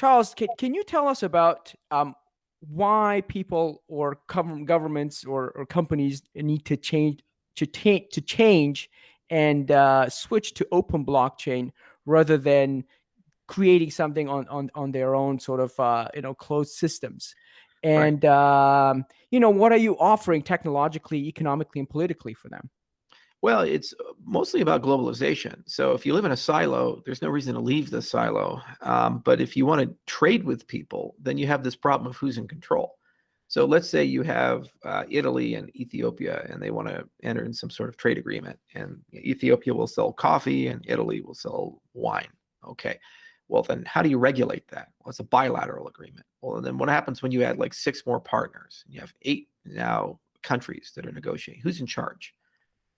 Charles, can you tell us about why people or governments or companies need to change and switch to open blockchain rather than creating something on their own sort of closed systems? Right. And what are you offering technologically, economically, and politically for them? Well, it's mostly about globalization. So if you live in a silo, there's no reason to leave the silo. But if you want to trade with people, then you have this problem of who's in control. So let's say you have Italy and Ethiopia, and they want to enter in some sort of trade agreement. And Ethiopia will sell coffee, and Italy will sell wine. Okay. Well, then how do you regulate that? Well, it's a bilateral agreement. Well, and then what happens when you add like 6 more partners? You have 8 now countries that are negotiating. Who's in charge?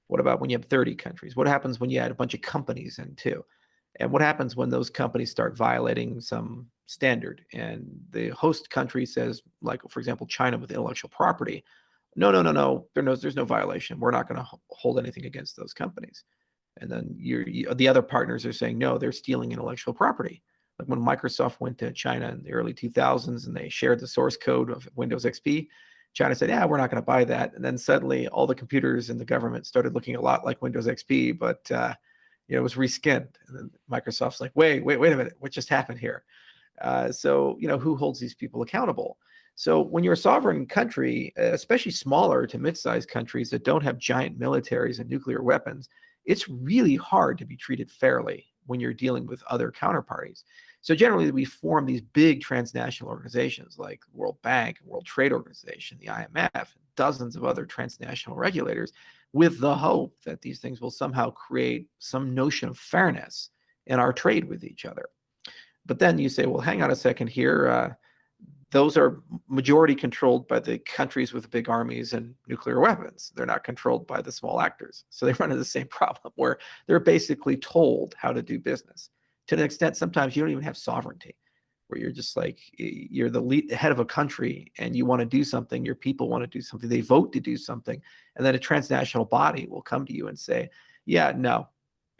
What about when you have 30 countries? What happens when you add a bunch of companies in too? And what happens when those companies start violating some standard and the host country says, like, for example, China with intellectual property, no, no, no, no, there's no violation. We're not going to hold anything against those companies. And then the other partners are saying, no, they're stealing intellectual property. Like when Microsoft went to China in the early 2000s and they shared the source code of Windows XP, China said, yeah, we're not going to buy that. And then suddenly all the computers in the government started looking a lot like Windows XP, but it was reskinned. And then Microsoft's like, wait a minute, what just happened here? So who holds these people accountable? So when you're a sovereign country, especially smaller to mid-sized countries that don't have giant militaries and nuclear weapons, it's really hard to be treated fairly when you're dealing with other counterparties. So generally, we form these big transnational organizations like the World Bank, World Trade Organization, the IMF, and dozens of other transnational regulators with the hope that these things will somehow create some notion of fairness in our trade with each other. But then you say, well, hang on a second here. Those are majority controlled by the countries with big armies and nuclear weapons. They're not controlled by the small actors. So they run into the same problem where they're basically told how to do business. To an extent, sometimes you don't even have sovereignty, where you're just like, you're the head of a country and you want to do something, your people want to do something, they vote to do something, and then a transnational body will come to you and say, yeah, no.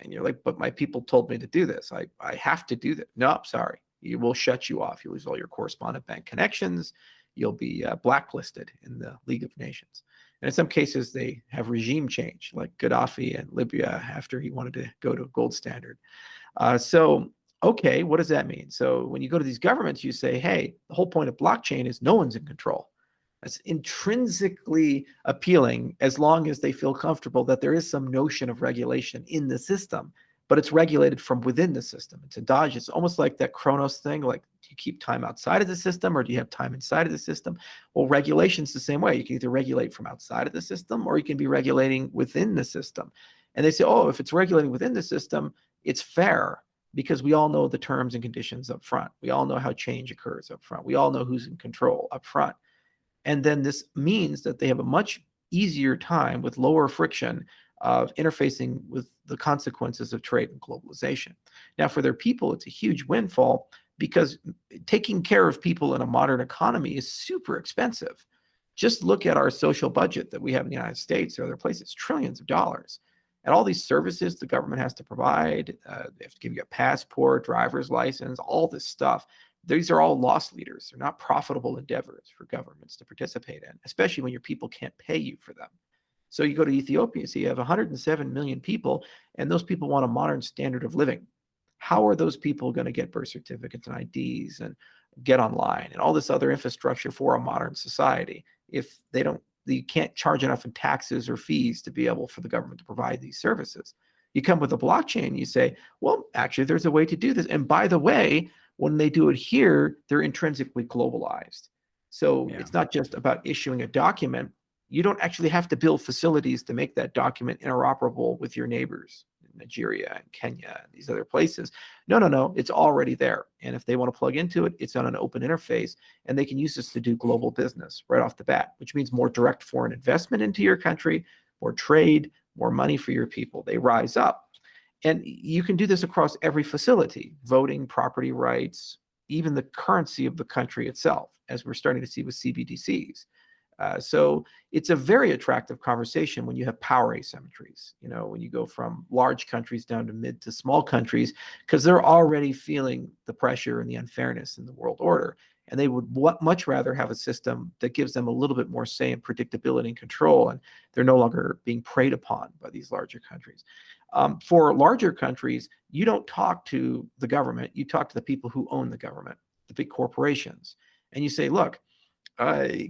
And you're like, but my people told me to do this. I have to do that. No, I'm sorry. You will shut you off. You lose all your correspondent bank connections. You'll be blacklisted in the League of Nations. And in some cases, they have regime change, like Gaddafi in Libya after he wanted to go to a gold standard. Okay, what does that mean? So when you go to these governments, you say, hey, the whole point of blockchain is no one's in control. That's intrinsically appealing as long as they feel comfortable that there is some notion of regulation in the system, but it's regulated from within the system. It's a dodge. It's almost like that Chronos thing, like, do you keep time outside of the system or do you have time inside of the system? Well, regulation's the same way. You can either regulate from outside of the system or you can be regulating within the system. And they say, oh, if it's regulating within the system, it's fair because we all know the terms and conditions up front. We all know how change occurs up front. We all know who's in control up front. And then this means that they have a much easier time with lower friction of interfacing with the consequences of trade and globalization. Now, for their people, it's a huge windfall because taking care of people in a modern economy is super expensive. Just look at our social budget that we have in the United States or other places, trillions of dollars. And all these services the government has to provide, they have to give you a passport, driver's license, all this stuff. These are all loss leaders. They're not profitable endeavors for governments to participate in, especially when your people can't pay you for them. So you go to Ethiopia, so you have 107 million people, and those people want a modern standard of living. How are those people going to get birth certificates and IDs and get online and all this other infrastructure for a modern society if you can't charge enough in taxes or fees to be able for the government to provide these services? You come with a blockchain, you say, well, actually, there's a way to do this. And by the way, when they do it here, they're intrinsically globalized. So It's not just about issuing a document. You don't actually have to build facilities to make that document interoperable with your neighbors in Nigeria and Kenya and these other places. No. It's already there. And if they want to plug into it, it's on an open interface. And they can use this to do global business right off the bat, which means more direct foreign investment into your country, more trade, more money for your people. They rise up. And you can do this across every facility: voting, property rights, even the currency of the country itself, as we're starting to see with CBDCs. So it's a very attractive conversation when you have power asymmetries, when you go from large countries down to mid to small countries, because they're already feeling the pressure and the unfairness in the world order. And they would much rather have a system that gives them a little bit more say and predictability and control, and they're no longer being preyed upon by these larger countries. For larger countries, you don't talk to the government, you talk to the people who own the government, the big corporations. And you say, look,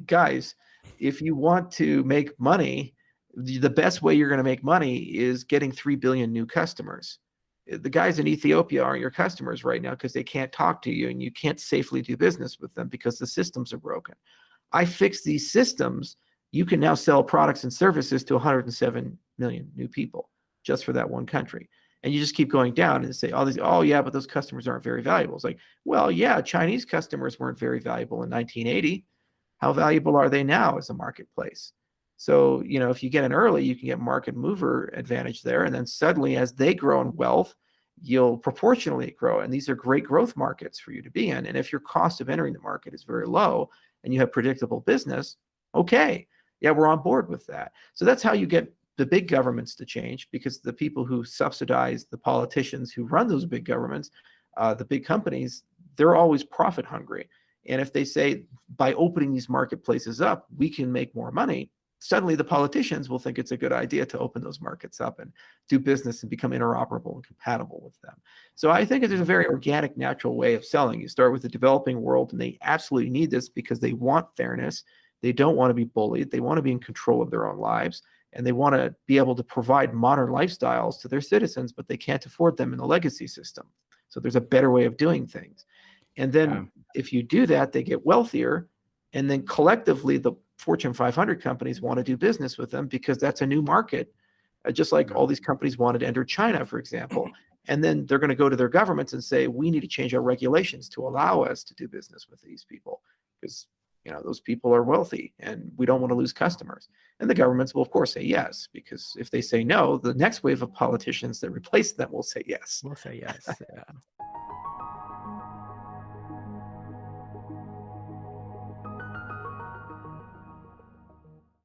guys, if you want to make money, the best way you're going to make money is getting 3 billion new customers. The guys in Ethiopia aren't your customers right now because they can't talk to you and you can't safely do business with them because the systems are broken. I fixed these systems. You can now sell products and services to 107 million new people just for that one country. And you just keep going down and say, oh yeah, but those customers aren't very valuable. It's like, well, yeah, Chinese customers weren't very valuable in 1980. How valuable are they now as a marketplace? So, if you get in early, you can get market mover advantage there. And then suddenly, as they grow in wealth, you'll proportionally grow. And these are great growth markets for you to be in. And if your cost of entering the market is very low and you have predictable business, okay, yeah, we're on board with that. So that's how you get the big governments to change, because the people who subsidize the politicians who run those big governments, the big companies, they're always profit hungry. And if they say, by opening these marketplaces up, we can make more money, suddenly the politicians will think it's a good idea to open those markets up and do business and become interoperable and compatible with them. So I think there's a very organic, natural way of selling. You start with the developing world, and they absolutely need this because they want fairness. They don't want to be bullied. They want to be in control of their own lives. And they want to be able to provide modern lifestyles to their citizens, but they can't afford them in the legacy system. So there's a better way of doing things. And then if you do that, they get wealthier. And then collectively, the Fortune 500 companies want to do business with them because that's a new market, just like all these companies wanted to enter China, for example. And then they're going to go to their governments and say, we need to change our regulations to allow us to do business with these people because those people are wealthy and we don't want to lose customers. And the governments will, of course, say yes, because if they say no, the next wave of politicians that replace them will say yes. We'll say yes. Yeah.